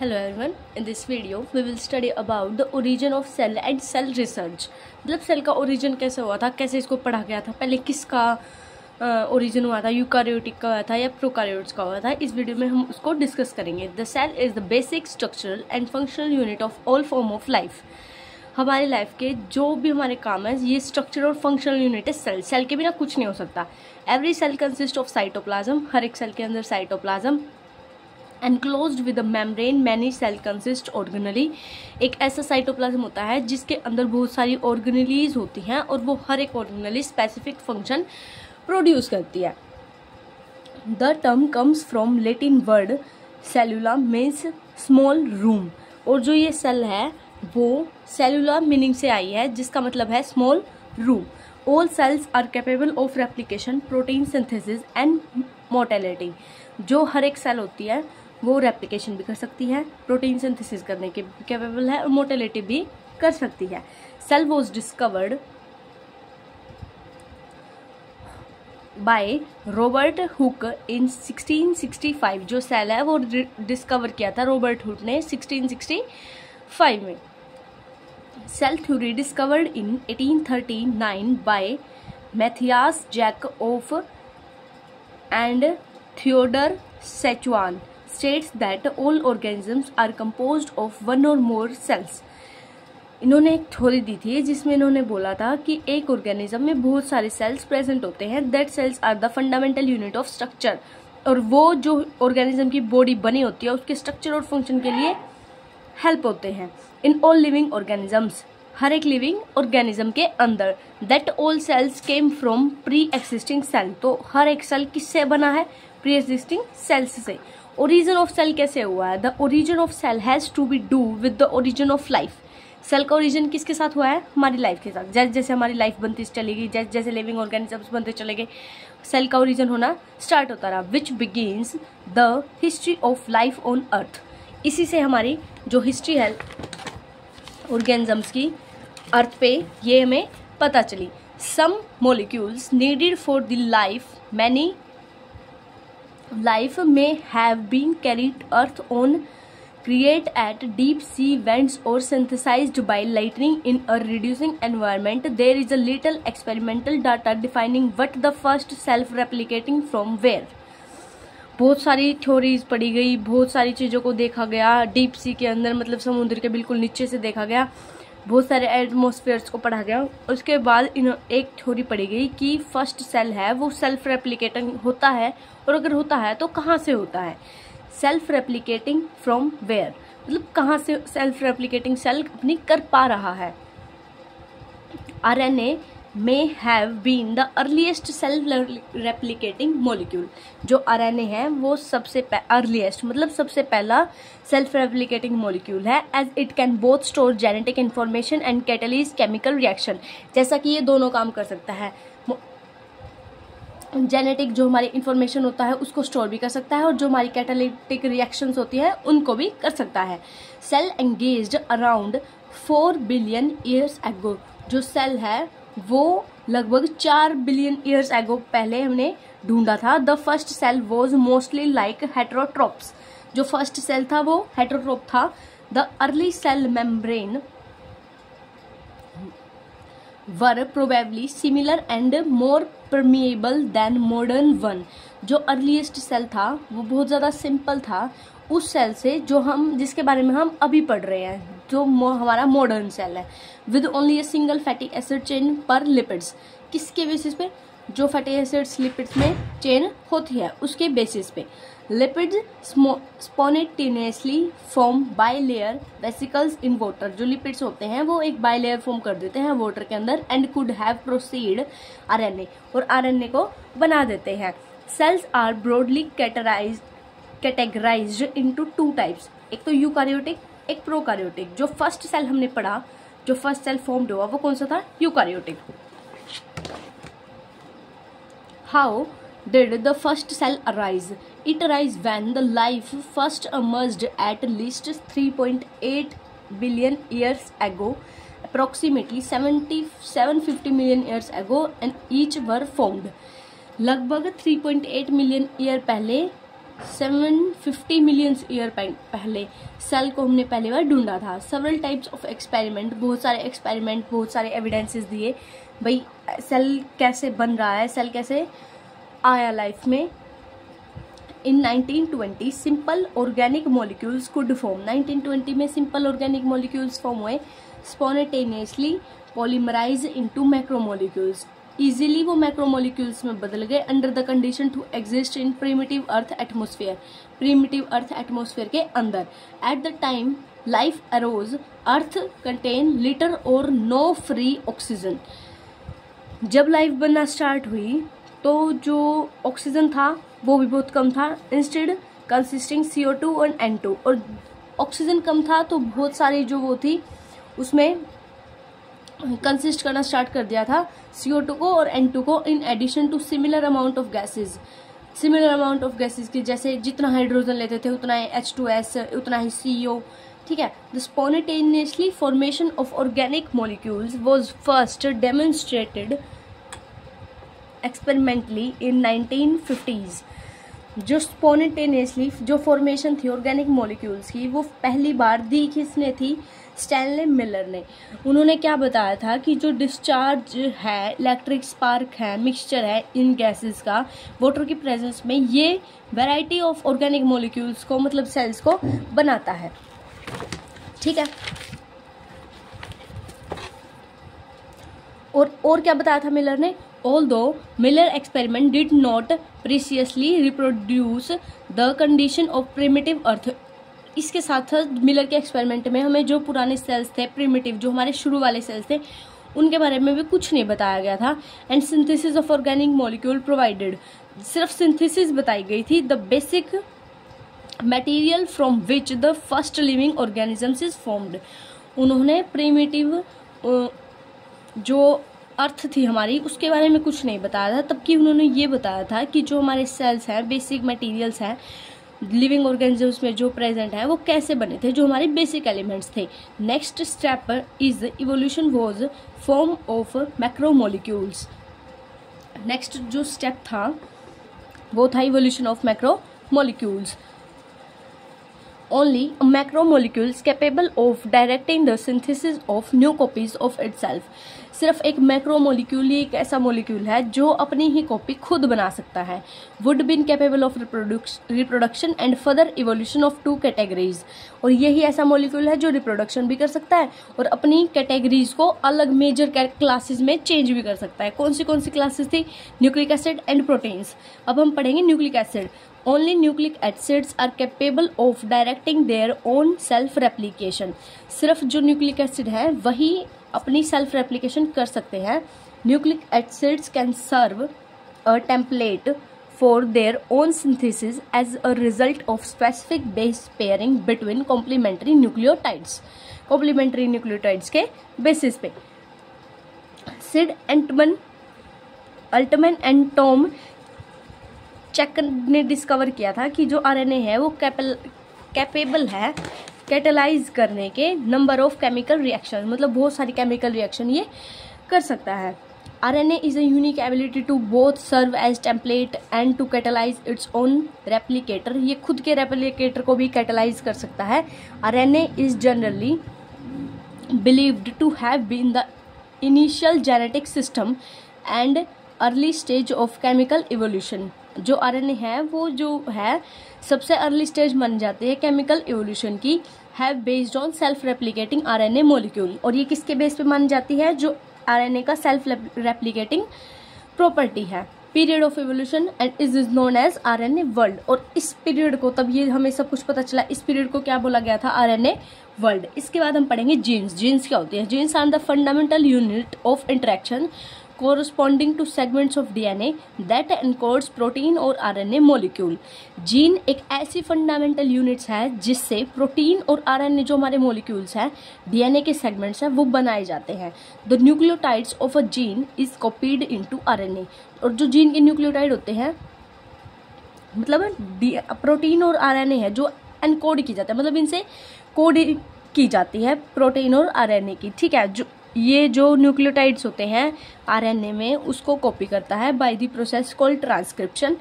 Hello everyone, in this video we will study about the origin of cell and cell research। मतलब cell का origin कैसे हुआ था, कैसे इसको पढ़ा गया था, पहले किसका ओरिजिन हुआ था, यूकारियोटिक का हुआ था या प्रोकारियोट्स का हुआ था। इस वीडियो में हम उसको डिस्कस करेंगे। The cell is the basic structural and functional unit of all form of life. हमारी लाइफ के जो भी हमारे काम है ये स्ट्रक्चर और फंक्शनल यूनिट है सेल। सेल के बिना कुछ नहीं हो सकता। Every cell consist of cytoplasm, हर एक सेल के अंदर cytoplasm. Enclosed with a membrane many cell consist organelle. एक ऐसा साइटोप्लाज्म होता है जिसके अंदर बहुत सारी ऑर्गेनलीज होती हैं और वो हर एक ऑर्गेनली स्पेसिफिक फंक्शन प्रोड्यूस करती है। The term comes from Latin word cellula means small room. और जो ये सेल है वो सेलुला मीनिंग से आई है जिसका मतलब है small room. All cells are capable of replication, protein synthesis and mortality. जो हर एक सेल होती है वो रेप्लिकेशन भी कर सकती है, प्रोटीन सिंथेसिस करने के भी कैपेबल है और मोर्टेलिटी भी कर सकती है। Cell was discovered by Robert Hooke in 1665। जो सेल है वो डिस्कवर किया था रॉबर्ट हुक ने 1665 में। Cell theory discovered in 1839 by Matthias Jakob and Theodor Schwann states that all organisms are composed of one or more cells। इन्होंने एक theory दी थी जिसमें इन्होंने बोला था कि एक ऑर्गेनिज्म में बहुत सारे सेल्स प्रेजेंट होते हैं। That cells are the fundamental unit of structure. और वो जो ऑर्गेनिज्म की बॉडी बनी होती है उसके स्ट्रक्चर और फंक्शन के लिए हेल्प होते हैं। इन ऑल लिविंग ऑर्गेनिजम्स, हर एक लिविंग ऑर्गेनिज्म के अंदर। That all cells came from pre existing cell. तो हर एक सेल किससे बना है? प्री एक्सिस्टिंग सेल्स से। ओरिजिन ऑफ सेल कैसे हुआ है? The origin of cell has to be do with the origin of life. Cell का ओरिजिन किसके साथ हुआ है? हमारी लाइफ के साथ। जैसे जैसे हमारी लाइफ बनती चलेगी, जैसे जैसे लिविंग ऑर्गेनिजम्स बनते चले गए, सेल का ओरिजिन होना स्टार्ट होता रहा। Which begins the history of life on earth. इसी से हमारी जो हिस्ट्री है ऑर्गेनिजम्स की अर्थ पे ये हमें पता चली। Some molecules needed for the life may have been carried earth on, create at deep sea vents or synthesized by lightning in a reducing environment. There is a little experimental data defining what the first self-replicating from where। बहुत सारी theories पढ़ी गई, बहुत सारी चीज़ों को देखा गया डीप सी के अंदर, मतलब समुद्र के बिल्कुल नीचे से देखा गया, बहुत सारे एटमॉस्फेयर्स को पढ़ा गया। उसके बाद एक थ्योरी पढ़ी गई कि फर्स्ट सेल है वो सेल्फ रेप्लिकेटिंग होता है, और अगर होता है तो कहाँ से होता है? सेल्फ रेप्लिकेटिंग फ्रॉम वेयर, मतलब कहाँ से सेल्फ रेप्लिकेटिंग सेल अपनी कर पा रहा है। RNA may have been the earliest self-replicating molecule। जो आरएनए है वो सबसे अर्लीस्ट मतलब सबसे पहला सेल्फ रेप्लिकेटिंग मॉलिक्यूल है। As it can both store genetic information and catalyse chemical reaction. जैसा कि ये दोनों काम कर सकता है। जेनेटिक जो हमारी इंफॉर्मेशन होता है उसको स्टोर भी कर सकता है और जो हमारी कैटालिटिक रिएक्शंस होती है उनको भी कर सकता है। Cell engaged around 4 billion years ago. जो सेल है वो लगभग 4 बिलियन ईयर्स एगो पहले हमने ढूंढा था। The first cell was mostly like heterotrophs. जो फर्स्ट सेल था वो हेटेरोट्रोप था। The early cell membrane were probably similar and more permeable than modern one. जो अर्लीस्ट सेल था वो बहुत ज़्यादा सिंपल था उस सेल से जो हम जिसके बारे में हम अभी पढ़ रहे हैं, जो हमारा मॉडर्न सेल है। With only a single fatty acid chain पर लिपिड्स। किसके बेसिस पे? जो फैटी एसिड्स लिपिड्स में चेन होती है उसके बेसिस पे। Lipids spontaneously form by layer vesicles in water. जो लिपिड्स होते हैं वो एक बाय लेयर फॉर्म कर देते हैं वाटर के अंदर। And could have proceed RNA, और आरएनए को बना देते हैं। Cells are broadly categorised into 2 types. एक तो यूकारियोटिक, एक प्रोकारियोटिक। जो फर्स्ट सेल हमने पढ़ा, जो फर्स्ट सेल फॉर्म्ड हुआ वो कौन सा था? Eukaryotic. How did the first cell arise? It arise when the life first emerged at least 3.8 billion years ago, approximately 750 million years ago, and each were formed. लगभग 3.8 million year पहले 750 million year पहले cell को हमने पहली बार ढूंढा था। Several types of experiment, बहुत सारे एक्सपेरिमेंट, बहुत सारे एविडेंसेस दिए भाई सेल कैसे बन रहा है, सेल कैसे आया लाइफ में। In 1920 simple organic molecules could form. 1920 में सिंपल ऑर्गेनिक मॉलिक्यूल्स फॉर्म हुए, spontaneously polymerise into macromolecules. Easily वो मैक्रोमोलिक्यूल्स में बदल गए under the condition to exist in primitive earth atmosphere, primitive earth atmosphere के अंदर। At the time life arose, earth contain little और no free oxygen. जब life बनना स्टार्ट हुई तो जो ऑक्सीजन था वो भी बहुत कम था, इंस्टेड कंसिस्टिंग CO2 और N2। और ऑक्सीजन कम था तो बहुत सारी जो वो थी उसमें कंसिस्ट करना स्टार्ट कर दिया था CO2 को और N2 को, in addition to similar amount of gases. Similar amount of gases की जैसे जितना हाइड्रोजन लेते थे उतना ही H2S, उतना ही CO, ठीक है। The spontaneously formation of organic molecules was first demonstrated experimentally in 1950s। जो स्पॉन्टेनियसली जो फॉर्मेशन थी ऑर्गेनिक मॉलिक्यूल्स की वो पहली बार दी किसने थी? स्टैनले मिलर ने। उन्होंने क्या बताया था कि जो डिस्चार्ज है, इलेक्ट्रिक स्पार्क है, मिक्सचर है इन गैसेस का वाटर की प्रेजेंस में, ये वैरायटी ऑफ ऑर्गेनिक मॉलिक्यूल्स को मतलब सेल्स को बनाता है, ठीक है। और क्या बताया था मिलर ने? Although Miller experiment did not precisely reproduce the condition of primitive earth, इसके साथ साथ मिलर के एक्सपेरिमेंट में हमें जो पुराने सेल्स थे, प्रिमिटिव जो हमारे शुरू वाले सेल्स थे, उनके बारे में भी कुछ नहीं बताया गया था। And synthesis of organic molecule provided, सिर्फ सिंथेसिस बताई गई थी। The basic material from which the first living organisms is formed. उन्होंने प्रिमिटिव जो अर्थ थी हमारी उसके बारे में कुछ नहीं बताया था, तबकि उन्होंने ये बताया था कि जो हमारे सेल्स हैं, बेसिक मटेरियल्स हैं लिविंग ऑर्गेनिजम्स में जो प्रेजेंट है वो कैसे बने थे, जो हमारे बेसिक एलिमेंट्स थे। Next step is evolution was form of macromolecules. Next जो स्टेप था वो था evolution of macromolecules. Only a macromolecule is capable of directing the synthesis of new copies of itself. सिर्फ एक मैक्रोमोलिक्यूल ही एक ऐसा मोलिक्यूल है जो अपनी ही कॉपी खुद बना सकता है। Would been capable of reproduction and further evolution of 2 categories. और यही ऐसा मोलिक्यूल है जो रिप्रोडक्शन भी कर सकता है और अपनी कैटेगरीज को अलग मेजर क्लासेस में चेंज भी कर सकता है। कौन सी क्लासेस थी? Nucleic acid and proteins. अब हम पढ़ेंगे nucleic acid. Only nucleic acids are capable of directing their own self replication. सिर्फ जो न्यूक्लिक एसिड है वही अपनी सेल्फ रेप्लिकेशन कर सकते हैं। Nucleic acids can serve a template for their own synthesis as a result of specific base pairing between complementary nucleotides. Complementary nucleotides के basis पे Sid Altman and Tom Cech ने discover किया था कि जो आरएनए है वो कैपेबल है कैटेलाइज करने के नंबर ऑफ केमिकल रिएक्शन, मतलब बहुत सारी केमिकल रिएक्शन ये कर सकता है। RNA is a unique ability to both serve as template and to catalyse its own replicator. ये खुद के रेप्लिकेटर को भी कैटेलाइज कर सकता है। RNA is generally believed to have been the initial genetic system and early stage of chemical evolution. जो RNA है वो जो है सबसे अर्ली स्टेज मान जाती है केमिकल इवोल्यूशन की, है based on self replicating RNA molecule. और ये किसके बेस पे मानी जाती है? जो आरएनए का सेल्फ रेप्लिकेटिंग प्रॉपर्टी है। Period of evolution and is known as RNA world. और इस पीरियड को, तब ये हमें सब कुछ पता चला, इस पीरियड को क्या बोला गया था? RNA world. इसके बाद हम पढ़ेंगे जीन्स। जीन्स क्या होती है? Genes are the fundamental unit of interaction corresponding to segments of DNA that encodes protein और RNA molecule। जीन एक ऐसी फंडामेंटल यूनिट्स है जिससे प्रोटीन और आरएनए जो हमारे मोलिक्यूल्स हैं, डीएनए के सेगमेंट्स हैं, वो बनाए जाते हैं। The nucleotides of a gene is copied into RNA. और जो जीन के न्यूक्लियोटाइड होते हैं मतलब प्रोटीन और आरएनए है जो एनकोड की जाता है, मतलब इनसे कोड की जाती है प्रोटीन और आरएनए की, ठीक है। जो ये जो न्यूक्लियोटाइड्स होते हैं आरएनए में उसको कॉपी करता है by the process called transcription.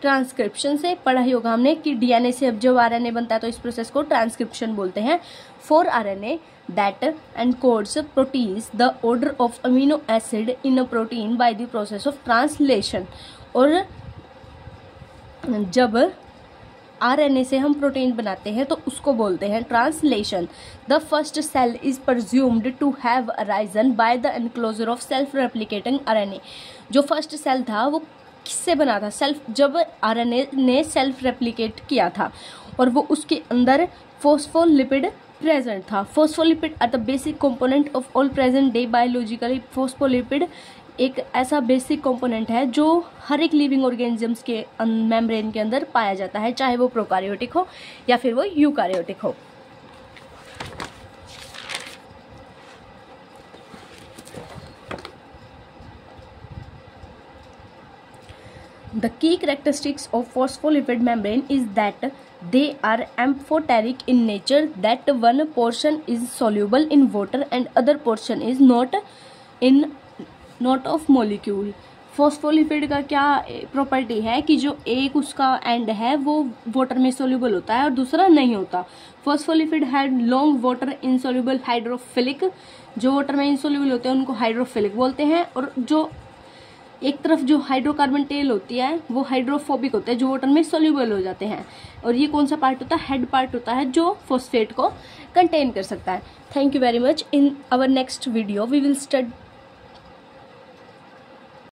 Transcription से पढ़ा ही होगा हमने कि डीएनए से अब जब आरएनए बनता है तो इस प्रोसेस को ट्रांसक्रिप्शन बोलते हैं। For RNA that encodes proteins the order of amino acid in a protein by the process of translation. और जब आरएनए से हम प्रोटीन बनाते हैं तो उसको बोलते हैं translation. The first cell is presumed to have arisen by the enclosure of self replicating RNA. जो फर्स्ट सेल था वो किससे बना था? सेल्फ, जब आरएनए ने सेल्फ रेप्लिकेट किया था और वो उसके अंदर फॉस्फोलिपिड प्रेजेंट था। Phospholipid are the basic component of all present day biologically. Phospholipid एक ऐसा बेसिक कंपोनेंट है जो हर एक लिविंग ऑर्गेनिजम्स के मेम्ब्रेन के अंदर पाया जाता है, चाहे वो प्रोकैरियोटिक हो या फिर वो यूकैरियोटिक हो। The key characteristics of phospholipid membrane is that they are amphoteric in nature, that one portion is soluble in water and other portion is not of molecule। Phospholipid का क्या प्रॉपर्टी है कि जो एक उसका एंड है वो वाटर में सोल्यूबल होता है और दूसरा नहीं होता। Phospholipid had long water insoluble hydrophilic. जो वाटर में इनसोल्यूबल होते हैं उनको हाइड्रोफिलिक बोलते हैं, और जो एक तरफ जो हाइड्रोकार्बन टेल होती है वो हाइड्रोफोबिक होते हैं, जो वाटर में सोल्यूबल हो जाते हैं। और ये कौन सा पार्ट होता है? हेड पार्ट होता है जो फॉस्फेट को कंटेन कर सकता है। Thank you very much. In our next video we will study